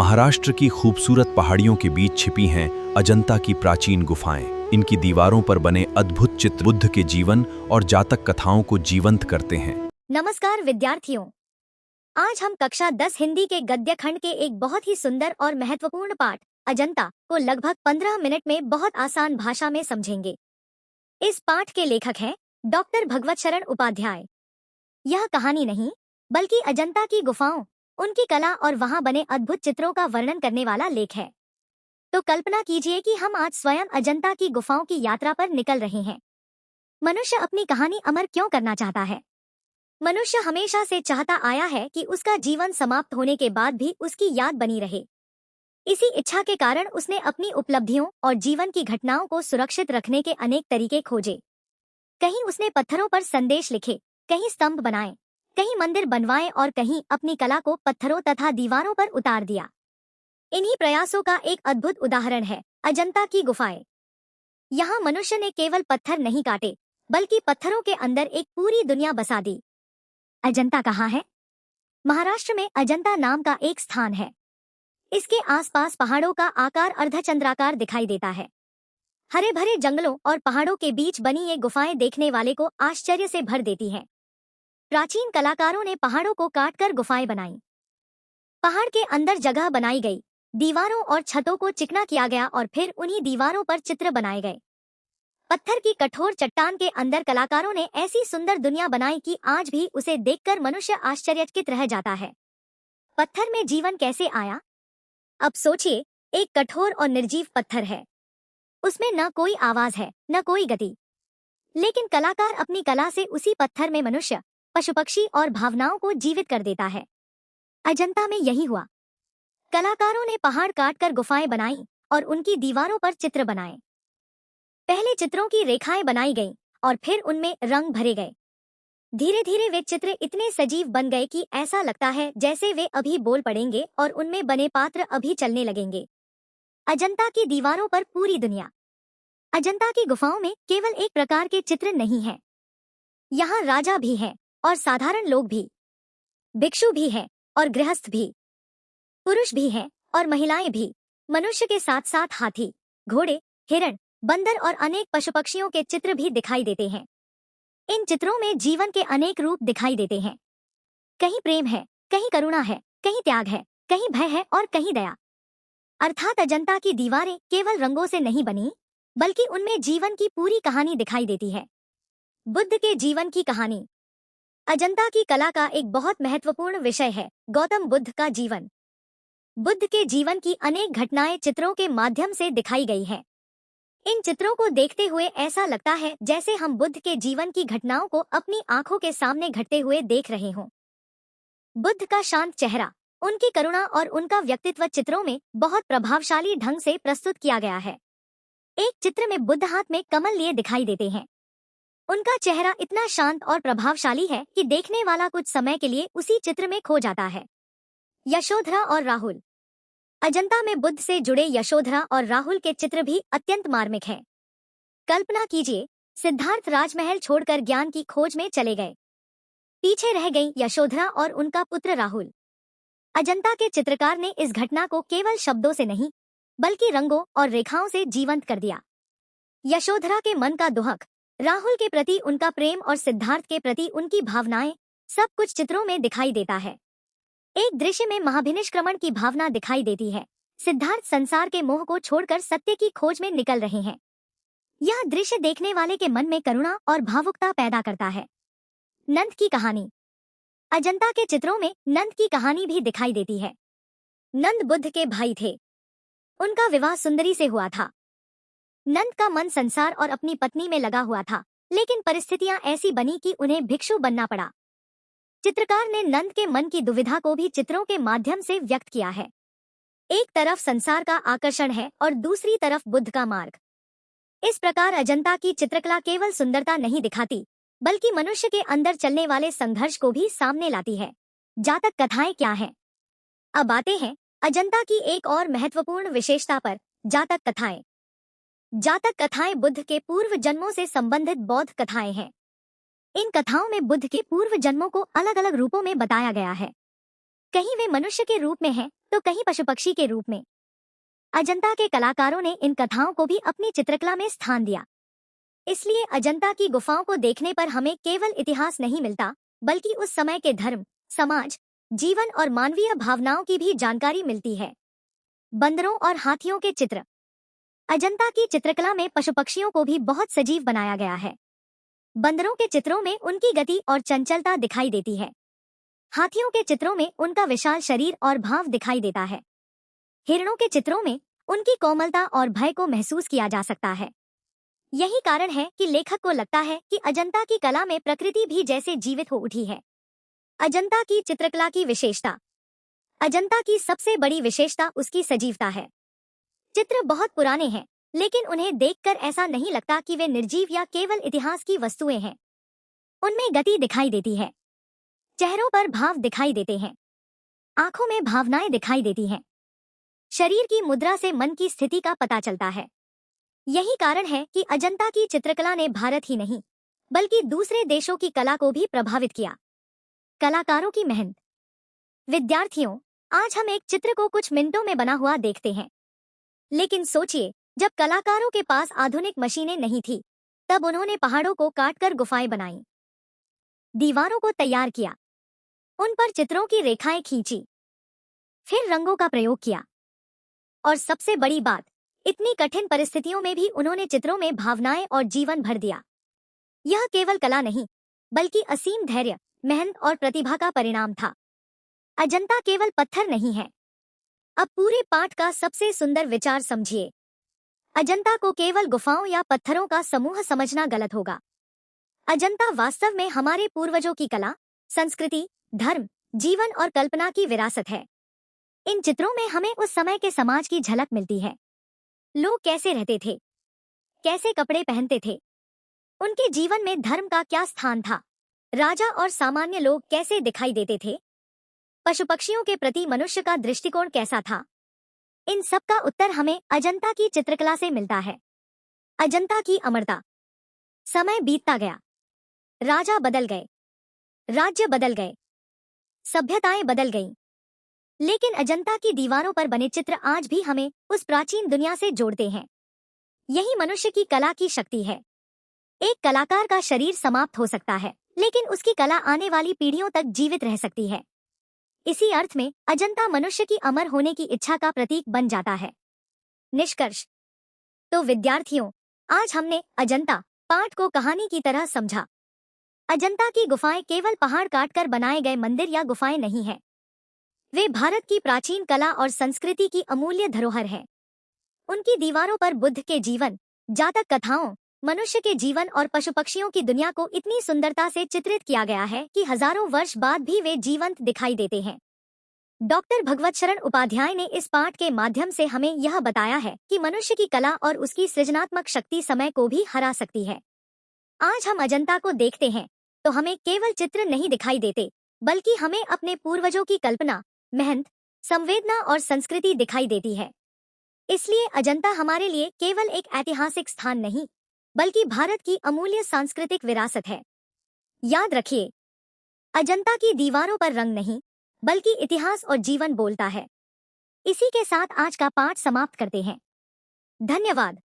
महाराष्ट्र की खूबसूरत पहाड़ियों के बीच छिपी हैं अजंता की प्राचीन गुफाएं। इनकी दीवारों पर बने अद्भुत चित्र बुद्ध के जीवन और जातक कथाओं को जीवंत करते हैं। नमस्कार विद्यार्थियों, आज हम कक्षा 10 हिंदी के गद्य खंड के एक बहुत ही सुंदर और महत्वपूर्ण पाठ अजंता को लगभग 15 मिनट में बहुत आसान भाषा में समझेंगे। इस पाठ के लेखक हैं डॉक्टर भगवत शरण उपाध्याय। यह कहानी नहीं बल्कि अजंता की गुफाओं, उनकी कला और वहां बने अद्भुत चित्रों का वर्णन करने वाला लेख है। तो कल्पना कीजिए कि हम आज स्वयं अजंता की गुफाओं की यात्रा पर निकल रहे हैं। मनुष्य अपनी कहानी अमर क्यों करना चाहता है? मनुष्य हमेशा से चाहता आया है कि उसका जीवन समाप्त होने के बाद भी उसकी याद बनी रहे। इसी इच्छा के कारण उसने अपनी उपलब्धियों और जीवन की घटनाओं को सुरक्षित रखने के अनेक तरीके खोजे। कहीं उसने पत्थरों पर संदेश लिखे, कहीं स्तंभ बनाए, कहीं मंदिर बनवाए और कहीं अपनी कला को पत्थरों तथा दीवारों पर उतार दिया। इन्हीं प्रयासों का एक अद्भुत उदाहरण है अजंता की गुफाएं। यहाँ मनुष्य ने केवल पत्थर नहीं काटे, बल्कि पत्थरों के अंदर एक पूरी दुनिया बसा दी। अजंता कहाँ है? महाराष्ट्र में अजंता नाम का एक स्थान है। इसके आसपास पहाड़ों का आकार अर्धचंद्राकार दिखाई देता है। हरे भरे जंगलों और पहाड़ों के बीच बनी ये गुफाएं देखने वाले को आश्चर्य से भर देती हैं। प्राचीन कलाकारों ने पहाड़ों को काटकर गुफाएं बनाई। पहाड़ के अंदर जगह बनाई गई, दीवारों और छतों को चिकना किया गया और फिर उन्हीं दीवारों पर चित्र बनाए गए। पत्थर की कठोर चट्टान के अंदर कलाकारों ने ऐसी सुंदर दुनिया बनाई कि आज भी उसे देखकर मनुष्य आश्चर्यचकित रह जाता है। पत्थर में जीवन कैसे आया? अब सोचिए, एक कठोर और निर्जीव पत्थर है। उसमें न कोई आवाज है, न कोई गति। लेकिन कलाकार अपनी कला से उसी पत्थर में मनुष्य, पशु पक्षी और भावनाओं को जीवित कर देता है। अजंता में यही हुआ। कलाकारों ने पहाड़ काटकर गुफाएं बनाई और उनकी दीवारों पर चित्र बनाए। पहले चित्रों की रेखाएं बनाई गईं और फिर उनमें रंग भरे गए। धीरे धीरे वे चित्र इतने सजीव बन गए कि ऐसा लगता है जैसे वे अभी बोल पड़ेंगे और उनमें बने पात्र अभी चलने लगेंगे। अजंता की दीवारों पर पूरी दुनिया। अजंता की गुफाओं में केवल एक प्रकार के चित्र नहीं हैं। यहाँ राजा भी हैं और साधारण लोग भी, भिक्षु भी हैं और गृहस्थ भी, पुरुष भी हैं और महिलाएं भी, मनुष्य के साथ साथ हाथी, घोड़े, हिरण, बंदर और अनेक पशु पक्षियों के चित्र भी दिखाई देते हैं। इन चित्रों में जीवन के अनेक रूप दिखाई देते हैं। कहीं प्रेम है, कहीं करुणा है, कहीं त्याग है, कहीं भय है और कहीं दया। अर्थात अजंता की दीवारें केवल रंगों से नहीं बनी, बल्कि उनमें जीवन की पूरी कहानी दिखाई देती है। बुद्ध के जीवन की कहानी। अजंता की कला का एक बहुत महत्वपूर्ण विषय है गौतम बुद्ध का जीवन। बुद्ध के जीवन की अनेक घटनाएं चित्रों के माध्यम से दिखाई गई हैं। इन चित्रों को देखते हुए ऐसा लगता है जैसे हम बुद्ध के जीवन की घटनाओं को अपनी आंखों के सामने घटते हुए देख रहे हों। बुद्ध का शांत चेहरा, उनकी करुणा और उनका व्यक्तित्व चित्रों में बहुत प्रभावशाली ढंग से प्रस्तुत किया गया है। एक चित्र में बुद्ध हाथ में कमल लिए दिखाई देते हैं। उनका चेहरा इतना शांत और प्रभावशाली है कि देखने वाला कुछ समय के लिए उसी चित्र में खो जाता है। यशोधरा और राहुल। अजंता में बुद्ध से जुड़े यशोधरा और राहुल के चित्र भी अत्यंत मार्मिक हैं। कल्पना कीजिए, सिद्धार्थ राजमहल छोड़कर ज्ञान की खोज में चले गए। पीछे रह गई यशोधरा और उनका पुत्र राहुल। अजंता के चित्रकार ने इस घटना को केवल शब्दों से नहीं, बल्कि रंगों और रेखाओं से जीवंत कर दिया। यशोधरा के मन का दुहक, राहुल के प्रति उनका प्रेम और सिद्धार्थ के प्रति उनकी भावनाएं, सब कुछ चित्रों में दिखाई देता है। एक दृश्य में महाभिनिष्क्रमण की भावना दिखाई देती है। सिद्धार्थ संसार के मोह को छोड़कर सत्य की खोज में निकल रहे हैं। यह दृश्य देखने वाले के मन में करुणा और भावुकता पैदा करता है। नंद की कहानी। अजंता के चित्रों में नंद की कहानी भी दिखाई देती है। नंद बुद्ध के भाई थे। उनका विवाह सुंदरी से हुआ था। नंद का मन संसार और अपनी पत्नी में लगा हुआ था, लेकिन परिस्थितियां ऐसी बनी कि उन्हें भिक्षु बनना पड़ा। चित्रकार ने नंद के मन की दुविधा को भी चित्रों के माध्यम से व्यक्त किया है। एक तरफ संसार का आकर्षण है और दूसरी तरफ बुद्ध का मार्ग। इस प्रकार अजंता की चित्रकला केवल सुंदरता नहीं दिखाती, बल्कि मनुष्य के अंदर चलने वाले संघर्ष को भी सामने लाती है। जातक कथाएं क्या हैं? अब आते हैं अजंता की एक और महत्वपूर्ण विशेषता पर, जातक कथाएं। जातक कथाएं बुद्ध के पूर्व जन्मों से संबंधित बौद्ध कथाएं हैं। इन कथाओं में बुद्ध के पूर्व जन्मों को अलग अलग रूपों में बताया गया है। कहीं वे मनुष्य के रूप में हैं, तो कहीं पशु पक्षी के रूप में। अजंता के कलाकारों ने इन कथाओं को भी अपनी चित्रकला में स्थान दिया। इसलिए अजंता की गुफाओं को देखने पर हमें केवल इतिहास नहीं मिलता, बल्कि उस समय के धर्म, समाज, जीवन और मानवीय भावनाओं की भी जानकारी मिलती है। बंदरों और हाथियों के चित्र। अजंता की चित्रकला में पशु पक्षियों को भी बहुत सजीव बनाया गया है। बंदरों के चित्रों में उनकी गति और चंचलता दिखाई देती है। हाथियों के चित्रों में उनका विशाल शरीर और भाव दिखाई देता है। हिरणों के चित्रों में उनकी कोमलता और भय को महसूस किया जा सकता है। यही कारण है कि लेखक को लगता है कि अजंता की कला में प्रकृति भी जैसे जीवित हो उठी है। अजंता की चित्रकला की विशेषता। अजंता की सबसे बड़ी विशेषता उसकी सजीवता है। चित्र बहुत पुराने हैं, लेकिन उन्हें देखकर ऐसा नहीं लगता कि वे निर्जीव या केवल इतिहास की वस्तुएं हैं। उनमें गति दिखाई देती है, चेहरों पर भाव दिखाई देते हैं, आंखों में भावनाएं दिखाई देती हैं। शरीर की मुद्रा से मन की स्थिति का पता चलता है। यही कारण है कि अजंता की चित्रकला ने भारत ही नहीं, बल्कि दूसरे देशों की कला को भी प्रभावित किया। कलाकारों की मेहनत। विद्यार्थियों, आज हम एक चित्र को कुछ मिनटों में बना हुआ देखते हैं, लेकिन सोचिए, जब कलाकारों के पास आधुनिक मशीनें नहीं थी, तब उन्होंने पहाड़ों को काटकर गुफाएं बनाई, दीवारों को तैयार किया, उन पर चित्रों की रेखाएं खींची, फिर रंगों का प्रयोग किया, और सबसे बड़ी बात, इतनी कठिन परिस्थितियों में भी उन्होंने चित्रों में भावनाएं और जीवन भर दिया। यह केवल कला नहीं, बल्कि असीम धैर्य, मेहनत और प्रतिभा का परिणाम था। अजंता केवल पत्थर नहीं है। अब पूरे पाठ का सबसे सुंदर विचार समझिए। अजंता को केवल गुफाओं या पत्थरों का समूह समझना गलत होगा। अजंता वास्तव में हमारे पूर्वजों की कला, संस्कृति, धर्म, जीवन और कल्पना की विरासत है। इन चित्रों में हमें उस समय के समाज की झलक मिलती है। लोग कैसे रहते थे, कैसे कपड़े पहनते थे, उनके जीवन में धर्म का क्या स्थान था, राजा और सामान्य लोग कैसे दिखाई देते थे, पशु पक्षियों के प्रति मनुष्य का दृष्टिकोण कैसा था। इन सब का उत्तर हमें अजंता की चित्रकला से मिलता है। अजंता की अमरता। समय बीतता गया, राजा बदल गए, राज्य बदल गए, सभ्यताएं बदल गईं, लेकिन अजंता की दीवारों पर बने चित्र आज भी हमें उस प्राचीन दुनिया से जोड़ते हैं। यही मनुष्य की कला की शक्ति है। एक कलाकार का शरीर समाप्त हो सकता है, लेकिन उसकी कला आने वाली पीढ़ियों तक जीवित रह सकती है। इसी अर्थ में अजंता मनुष्य की अमर होने की इच्छा का प्रतीक बन जाता है। निष्कर्ष। तो विद्यार्थियों, आज हमने अजंता पाठ को कहानी की तरह समझा। अजंता की गुफाएं केवल पहाड़ काटकर बनाए गए मंदिर या गुफाएं नहीं हैं। वे भारत की प्राचीन कला और संस्कृति की अमूल्य धरोहर हैं। उनकी दीवारों पर बुद्ध के जीवन, जातक कथाओं, मनुष्य के जीवन और पशु पक्षियों की दुनिया को इतनी सुंदरता से चित्रित किया गया है कि हजारों वर्ष बाद भी वे जीवंत दिखाई देते हैं। डॉक्टर भगवत शरण उपाध्याय ने इस पाठ के माध्यम से हमें यह बताया है कि मनुष्य की कला और उसकी सृजनात्मक शक्ति समय को भी हरा सकती है। आज हम अजंता को देखते हैं तो हमें केवल चित्र नहीं दिखाई देते, बल्कि हमें अपने पूर्वजों की कल्पना, मेहनत, संवेदना और संस्कृति दिखाई देती है। इसलिए अजंता हमारे लिए केवल एक ऐतिहासिक स्थान नहीं, बल्कि भारत की अमूल्य सांस्कृतिक विरासत है। याद रखिए, अजंता की दीवारों पर रंग नहीं, बल्कि इतिहास और जीवन बोलता है। इसी के साथ आज का पाठ समाप्त करते हैं। धन्यवाद।